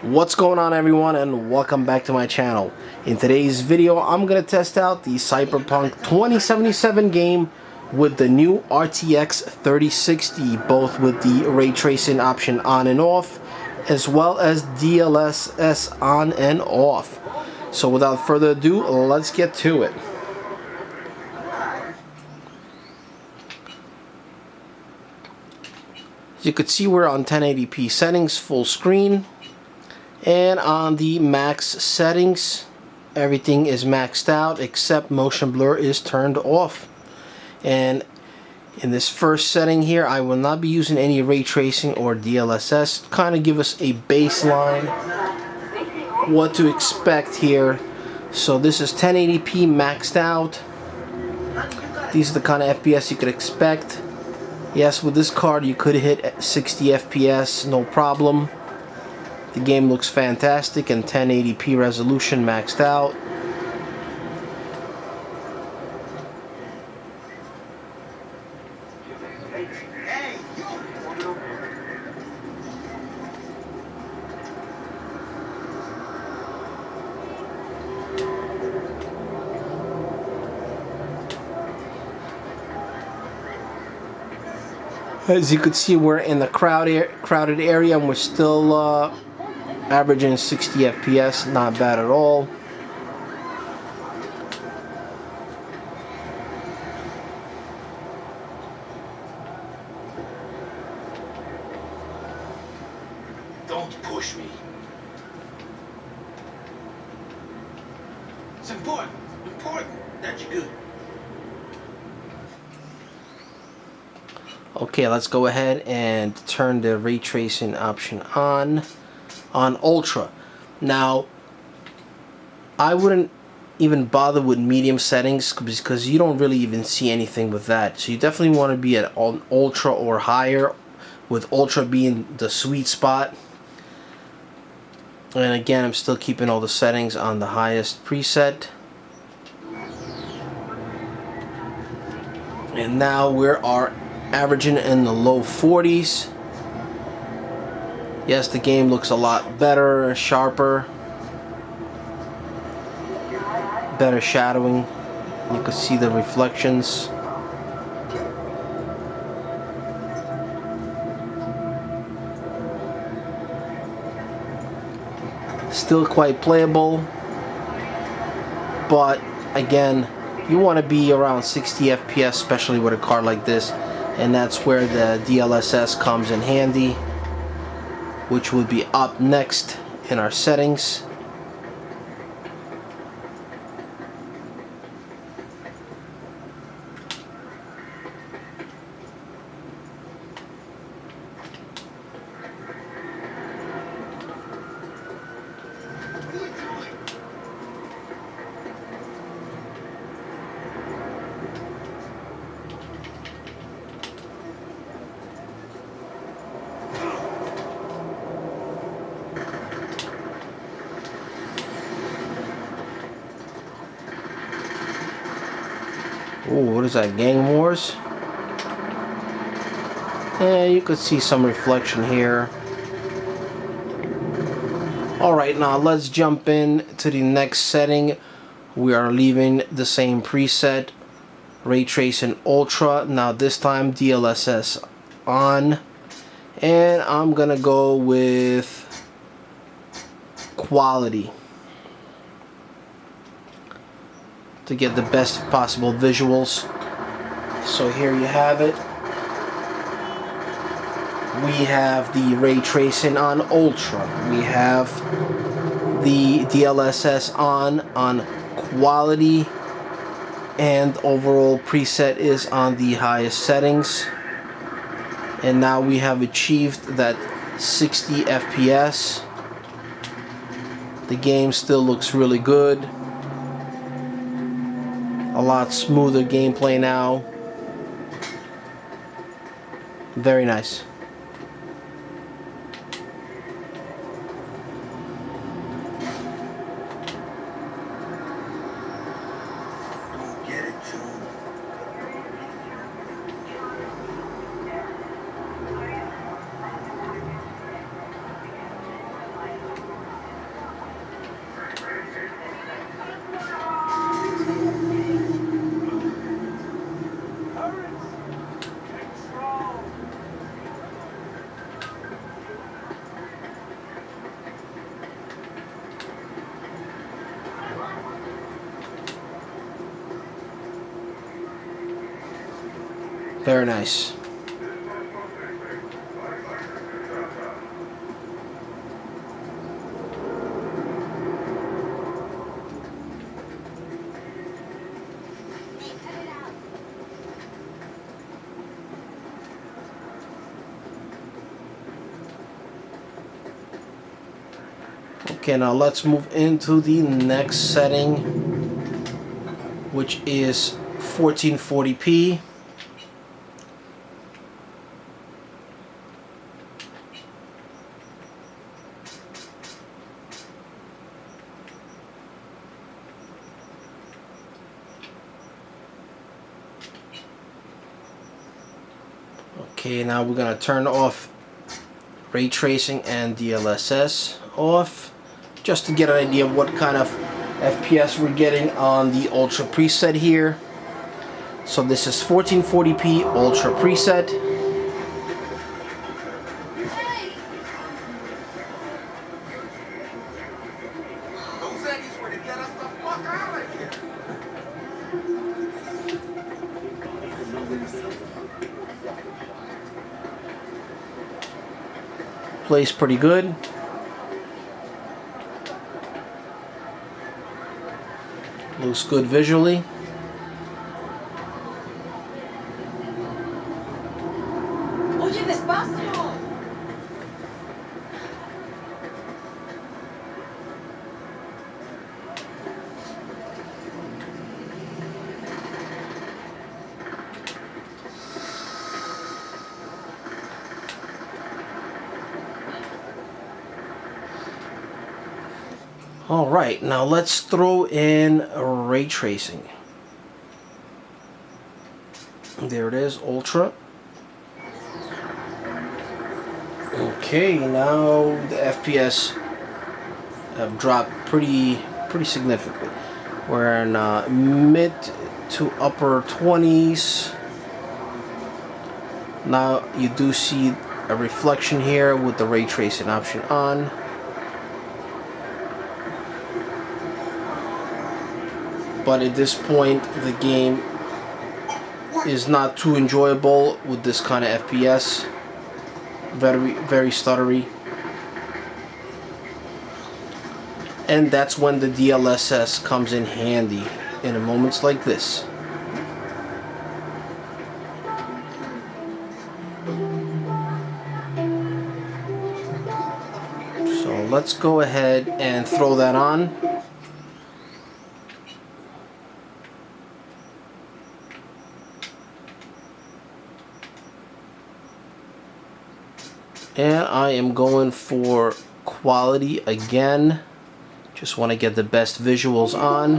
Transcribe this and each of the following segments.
What's going on, everyone, and welcome back to my channel. In today's video, I'm going to test out the Cyberpunk 2077 game with the new RTX 3060, both with the ray tracing option on and off, as well as DLSS on and off. So without further ado, let's get to it. As you can see, we're on 1080p settings, full screen. And on the max settings, everything is maxed out except motion blur is turned off. And in this first setting here, I will not be using any ray tracing or DLSS. Kind of give us a baseline what to expect here. So this is 1080p maxed out. These are the kind of FPS you could expect. Yes, with this card you could hit 60 FPS, no problem. The game looks fantastic and 1080p resolution maxed out. As you can see, we're in the crowded area and we're still averaging 60 FPS, not bad at all. Don't push me. It's important that you're good. Okay, let's go ahead and turn the ray tracing option on Ultra. Now, I wouldn't even bother with medium settings because you don't really even see anything with that. So you definitely want to be at Ultra or higher, with Ultra being the sweet spot. And again, I'm still keeping all the settings on the highest preset. And now we are averaging in the low 40s. Yes, the game looks a lot better, sharper, better shadowing. You can see the reflections. Still quite playable, but again, you want to be around 60 FPS, especially with a card like this, and that's where the DLSS comes in handy, which would be up next in our settings. Oh, what is that, Gang Wars? Yeah, you could see some reflection here. Alright, now let's jump in to the next setting. We are leaving the same preset, Ray Tracing Ultra. Now this time DLSS on. And I'm gonna go with quality to get the best possible visuals. So here you have it. We have the ray tracing on Ultra. We have the DLSS on quality, and overall preset is on the highest settings. And now we have achieved that 60 FPS. The game still looks really good. A lot smoother gameplay now. Very nice. Get it, June. Very nice. Okay, now let's move into the next setting, which is 1440p. Okay, now we're gonna turn off ray tracing and DLSS off, just to get an idea of what kind of FPS we're getting on the Ultra preset here. So this is 1440p Ultra preset. Those Aggies were to get us the fuck out of here. Plays pretty good. Looks good visually. Oye, despacio. Alright, now let's throw in ray tracing. There it is, Ultra. Okay, now the FPS have dropped pretty significantly. We're in mid to upper 20s. Now you do see a reflection here with the ray tracing option on. But at this point, the game is not too enjoyable with this kind of FPS. Very stuttery. And that's when the DLSS comes in handy in moments like this. So let's go ahead and throw that on. And I am going for quality again. Just want to get the best visuals on.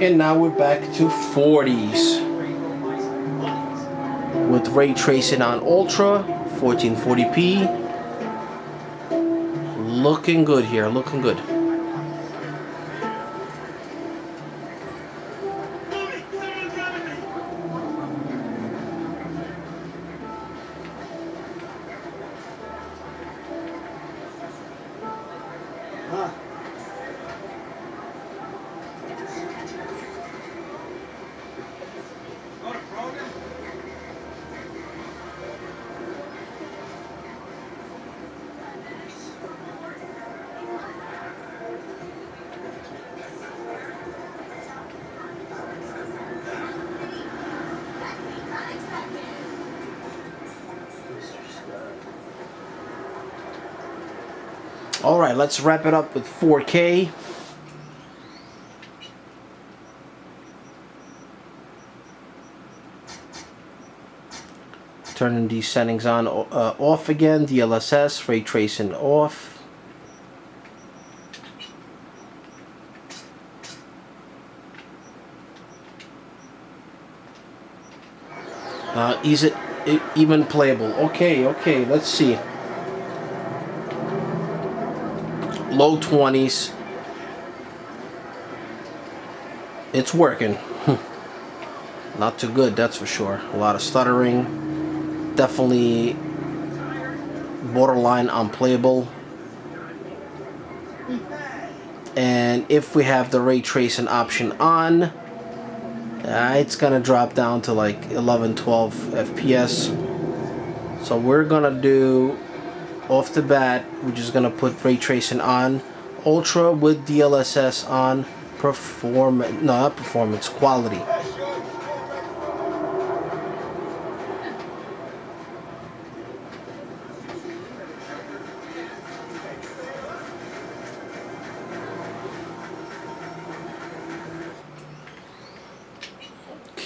And now we're back to 40s. With ray tracing on Ultra, 1440p. Looking good here, looking good. Alright, let's wrap it up with 4K. Turning these settings on off again. DLSS, ray tracing off. Is it even playable? Okay, let's see. Low 20s. It's working. Not too good, that's for sure. A lot of stuttering. Definitely borderline unplayable. And if we have the ray tracing option on, It's gonna drop down to like 11, 12 FPS. So we're gonna do, off the bat, we're just gonna put ray tracing on, ultra with DLSS on, performance, no, not performance, quality.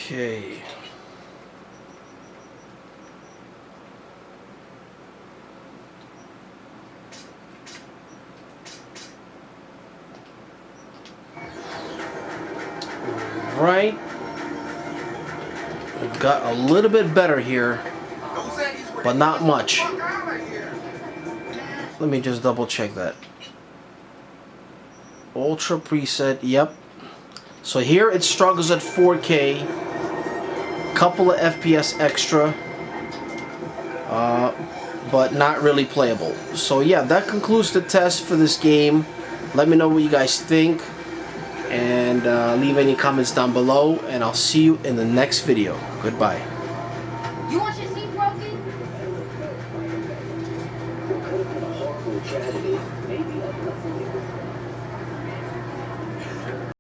Okay. Right. It got a little bit better here, but not much. Let me just double check that. Ultra preset, yep. So here it struggles at 4K, couple of FPS extra, but not really playable. So yeah, that concludes the test for this game. Let me know what you guys think, and leave any comments down below, and I'll see you in the next video. Goodbye.